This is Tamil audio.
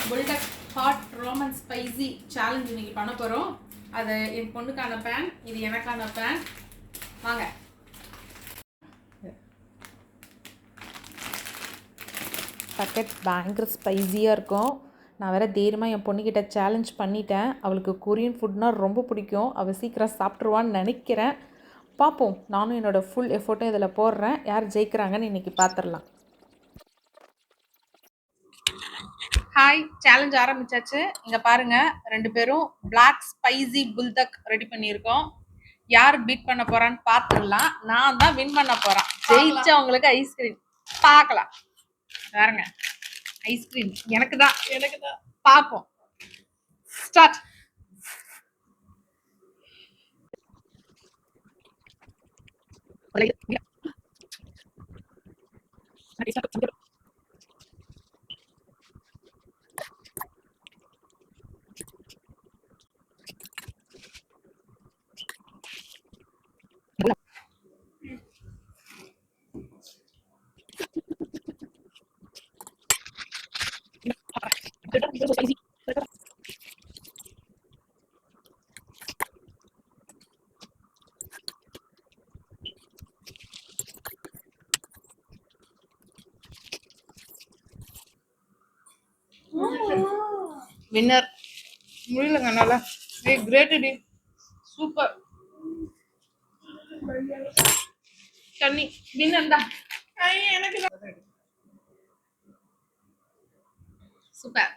புல்டக் ஹாட் ரோமன் ஸ்பைசி சேலஞ்ச் இன்னைக்கு பண்ண போகிறோம். அது என் பொண்ணுக்கான பேன், இது எனக்கான பேன். வாங்க. பக்கெட் பயங்கர ஸ்பைஸியாக இருக்கும். நான் வேறு தைரியமாக என் பொண்ணுக்கிட்ட சேலஞ்ச் பண்ணிட்டேன். அவளுக்கு கொரியன் ஃபுட்னால் ரொம்ப பிடிக்கும். அவள் சீக்கிரம் சாப்பிட்ருவான்னு நினைக்கிறேன். பார்ப்போம். நானும் என்னோடய ஃபுல் எஃபோர்ட்டும் இதில் போடுறேன். யார் ஜெயிக்கிறாங்கன்னு இன்றைக்கி பார்த்துடலாம். ஹாய், சேலஞ்ச் ஆரம்பிச்சாச்சு. இங்கே பாருங்கள், 2 பேரும் பிளாக் ஸ்பைசி புல்டக் ரெடி பண்ணியிருக்கோம். யார் பீட் பண்ண போகிறான்னு பார்த்துடலாம். நான் தான் வின் பண்ண போகிறேன். ஜெயிச்சவங்களுக்கு ஐஸ்கிரீம் பார்க்கலாம். பாருங்க, ஐஸ்கிரீம் எனக்கு தான் பார்ப்போம். ஸ்டார்ட். வின்னர் முடியலங்க. நல்லா கிரேட் டி, சூப்பர். தண்ணி வின்னர் தான். எனக்கு சூப்பர்.